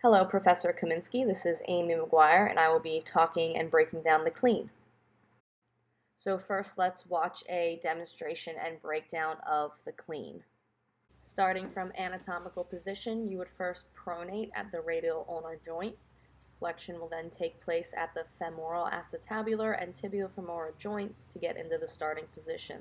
Hello, Professor Kaminsky. This is Amie Maguire, and I will be talking and breaking down the clean. So first, let's watch a demonstration and breakdown of the clean. Starting from anatomical position, you would first pronate at the radial ulnar joint. Flexion will then take place at the femoral acetabular and tibiofemoral joints to get into the starting position.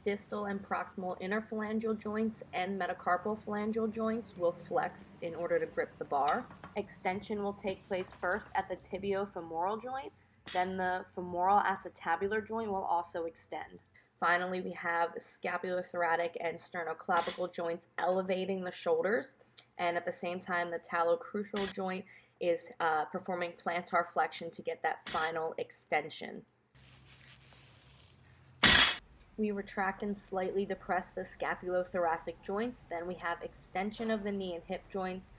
Distal and proximal interphalangeal joints and metacarpal phalangeal joints will flex in order to grip the bar. Extension will take place first at the tibiofemoral joint, then the femoral acetabular joint will also extend. Finally, we have scapulothoracic and sternoclavicle joints elevating the shoulders, and at the same time the talocrucial joint is performing plantar flexion to get that final extension. We retract and slightly depress the scapulothoracic joints, then we have extension of the knee and hip joints,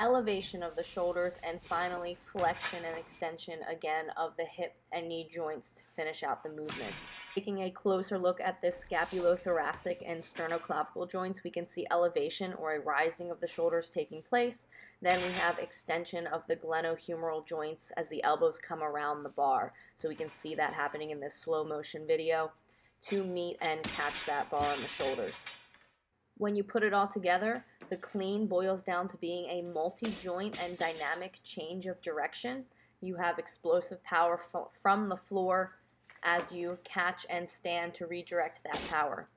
elevation of the shoulders, and finally flexion and extension again of the hip and knee joints to finish out the movement. Taking a closer look at this scapulothoracic and sternoclavicle joints, we can see elevation or a rising of the shoulders taking place. Then we have extension of the glenohumeral joints as the elbows come around the bar. So we can see that happening in this slow motion video to meet and catch that bar on the shoulders. When you put it all together, the clean boils down to being a multi-joint and dynamic change of direction. You have explosive power from the floor as you catch and stand to redirect that power.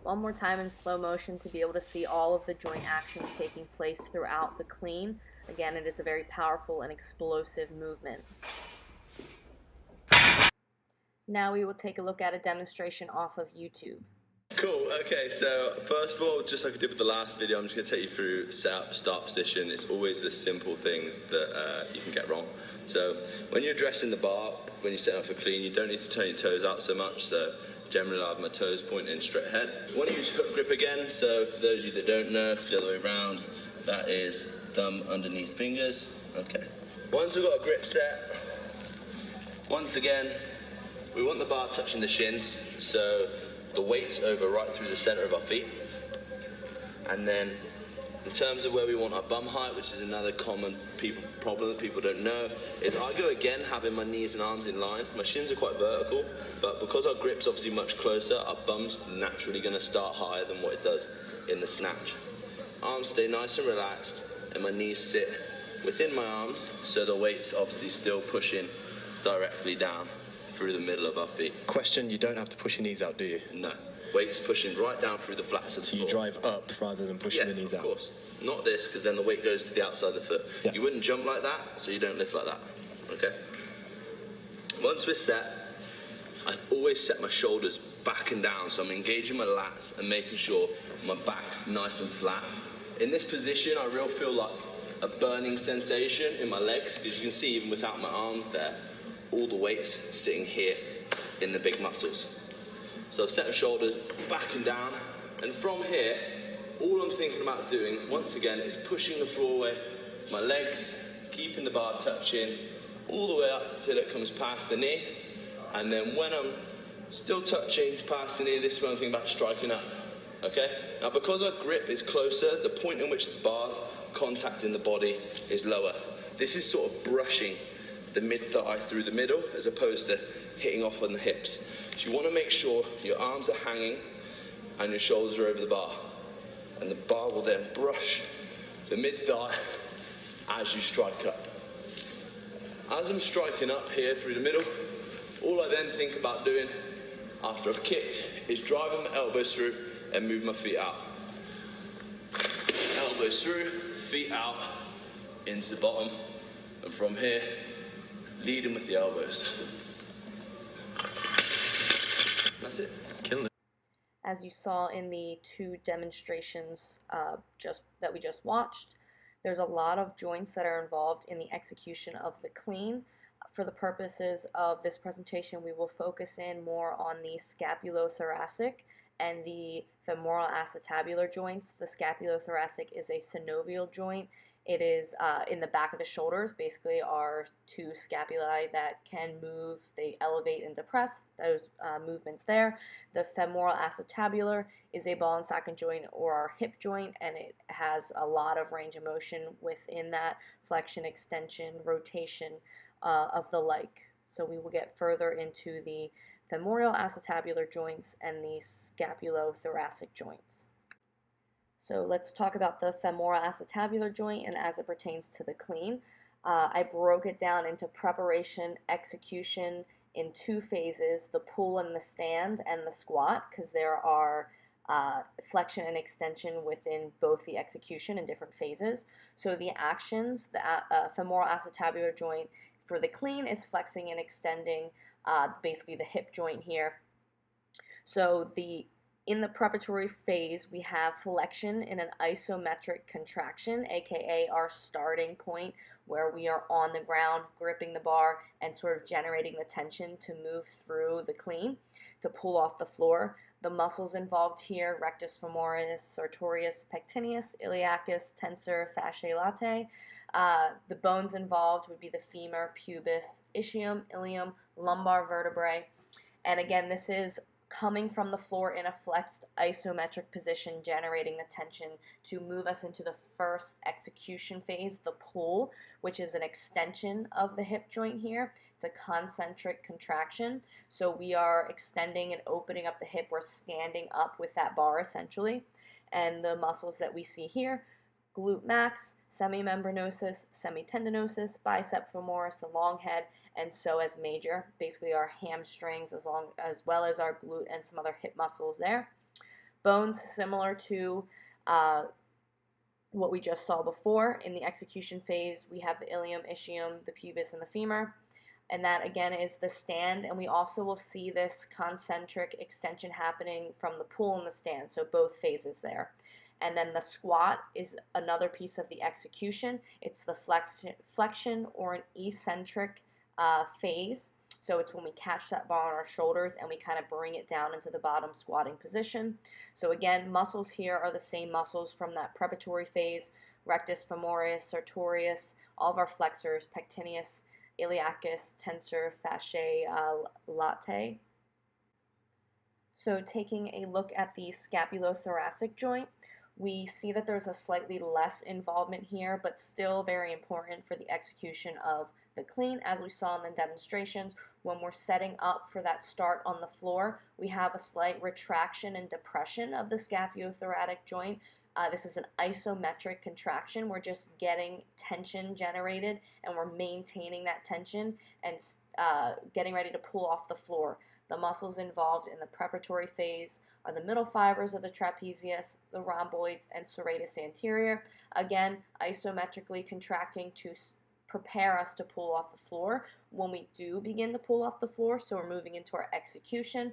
One more time in slow motion to be able to see all of the joint actions taking place throughout the clean. Again, it is a very powerful and explosive movement. Now we will take a look at a demonstration off of YouTube. Cool, okay, so first of all, just like I did with the last video, I'm just going to take you through setup, start position. It's always the simple things that you can get wrong. So when you're addressing the bar, when you're setting up for clean, you don't need to turn your toes out so much. So generally I have my toes pointing straight ahead. I want to use hook grip again, so for those of you that don't know, the other way around, that is thumb underneath fingers. Okay. Once we've got a grip set, once again, we want the bar touching the shins, so the weight's over right through the center of our feet. And then in terms of where we want our bum height, which is another common problem that people don't know, is I go again having my knees and arms in line. My shins are quite vertical, but because our grip's obviously much closer, our bum's naturally going to start higher than what it does in the snatch. Arms stay nice and relaxed, and my knees sit within my arms, so the weight's obviously still pushing directly down through the middle of our feet. Question, you don't have to push your knees out, do you? No. Weight's pushing right down through the flats of the So you drive up rather than pushing the knees out? Yeah, of course. Not this, because then the weight goes to the outside of the foot. Yeah. You wouldn't jump like that, so you don't lift like that. Okay? Once we're set, I always set my shoulders back and down, so I'm engaging my lats and making sure my back's nice and flat. In this position, I really feel like a burning sensation in my legs, because you can see even without my arms there, all the weight's sitting here in the big muscles. So I've set the shoulders back and down, and from here, all I'm thinking about doing, once again, is pushing the floor away, my legs, keeping the bar touching, all the way up till it comes past the knee, and then when I'm still touching past the knee, this is when I'm thinking about striking up, okay? Now because our grip is closer, the point in which the bar's contacting the body is lower. This is sort of brushing the mid-thigh through the middle as opposed to hitting off on the hips. So you want to make sure your arms are hanging and your shoulders are over the bar. And the bar will then brush the mid-thigh as you strike up. As I'm striking up here through the middle, all I then think about doing after I've kicked is driving my elbows through and move my feet out. Elbows through, feet out, into the bottom, and from here, leading with the elbows. That's it. Killing it. As you saw in the two demonstrations that we just watched, there's a lot of joints that are involved in the execution of the clean. For the purposes of this presentation, we will focus in more on the scapulothoracic and the femoral acetabular joints. The scapulothoracic is a synovial joint. It is in the back of the shoulders, basically are two scapulae that can move, they elevate and depress, those movements there. The femoral acetabular is a ball and socket joint or our hip joint, and it has a lot of range of motion within that, flexion, extension, rotation of the like. So we will get further into the femoral acetabular joints and the scapulothoracic joints. So let's talk about the femoral acetabular joint and as it pertains to the clean. I broke it down into preparation, execution in two phases, the pull and the stand and the squat, because there are flexion and extension within both the execution in different phases. So the actions, the femoral acetabular joint for the clean is flexing and extending basically the hip joint here. So in the preparatory phase, we have flexion in an isometric contraction, aka our starting point where we are on the ground, gripping the bar, and sort of generating the tension to move through the clean, to pull off the floor. The muscles involved here, rectus femoris, sartorius, pectineus, iliacus, tensor, fasciae latae. The bones involved would be the femur, pubis, ischium, ilium, lumbar vertebrae. And again, this is coming from the floor in a flexed isometric position, generating the tension to move us into the first execution phase, the pull, which is an extension of the hip joint here. It's a concentric contraction. So we are extending and opening up the hip. We're standing up with that bar essentially. And the muscles that we see here, glute max, semimembranosus, semitendinosus, bicep femoris, the long head, and psoas major, basically our hamstrings as well as our glute and some other hip muscles there. Bones similar to what we just saw before. In the execution phase, we have the ilium, ischium, the pubis, and the femur. And that again is the stand, and we also will see this concentric extension happening from the pull and the stand, so both phases there. And then the squat is another piece of the execution. It's the flexion or an eccentric phase. So it's when we catch that bar on our shoulders and we kind of bring it down into the bottom squatting position. So again, muscles here are the same muscles from that preparatory phase, rectus femoris, sartorius, all of our flexors, pectineus, iliacus, tensor, fasciae latae. So taking a look at the scapulothoracic joint, we see that there's a slightly less involvement here, but still very important for the execution of the clean. As we saw in the demonstrations, when we're setting up for that start on the floor, we have a slight retraction and depression of the scapulothoracic joint. This is an isometric contraction. We're just getting tension generated, and we're maintaining that tension and getting ready to pull off the floor. The muscles involved in the preparatory phase are the middle fibers of the trapezius, the rhomboids, and serratus anterior. Again, isometrically contracting to prepare us to pull off the floor when we do begin to pull off the floor. So we're moving into our execution.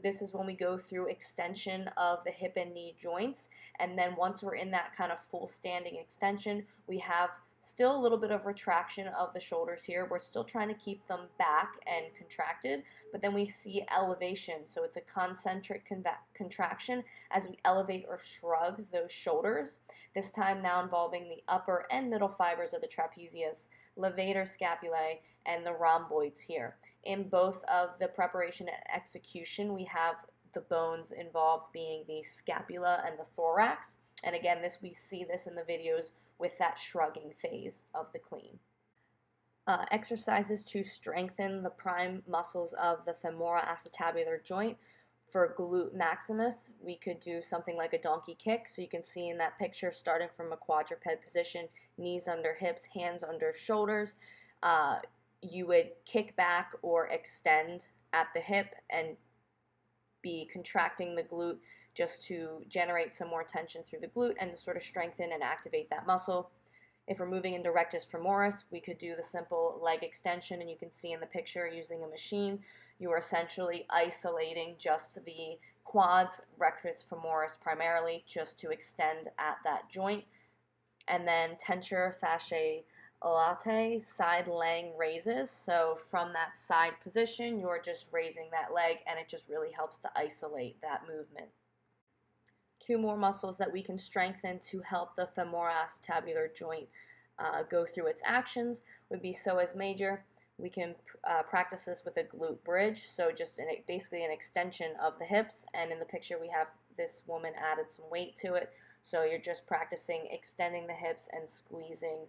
This is when we go through extension of the hip and knee joints, and then once we're in that kind of full standing extension, we have still a little bit of retraction of the shoulders here. We're still trying to keep them back and contracted, but then we see elevation. So it's a concentric contraction as we elevate or shrug those shoulders, this time now involving the upper and middle fibers of the trapezius, levator scapulae, and the rhomboids here. In both of the preparation and execution, we have the bones involved being the scapula and the thorax. And again, we see this in the videos with that shrugging phase of the clean. Exercises to strengthen the prime muscles of the femoral acetabular joint. For glute maximus, we could do something like a donkey kick. So you can see in that picture, starting from a quadruped position, knees under hips, hands under shoulders. You would kick back or extend at the hip and be contracting the glute just to generate some more tension through the glute and to sort of strengthen and activate that muscle. If we're moving into rectus femoris, we could do the simple leg extension, and you can see in the picture using a machine, you are essentially isolating just the quads, rectus femoris primarily, just to extend at that joint. And then tensor fasciae latae, side leg raises. So from that side position, you're just raising that leg, and it just really helps to isolate that movement. Two more muscles that we can strengthen to help the femoroacetabular joint go through its actions would be psoas major. We can practice this with a glute bridge, so just basically an extension of the hips, and in the picture we have this woman added some weight to it, so you're just practicing extending the hips and squeezing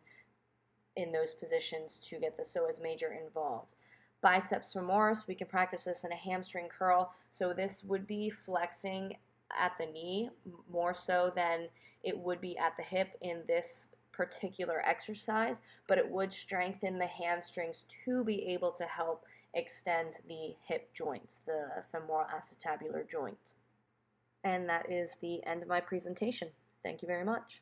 in those positions to get the psoas major involved. Biceps femoris, we can practice this in a hamstring curl, so this would be flexing at the knee more so than it would be at the hip in this particular exercise, but it would strengthen the hamstrings to be able to help extend the hip joints, the femoroacetabular joint. And that is the end of my presentation. Thank you very much.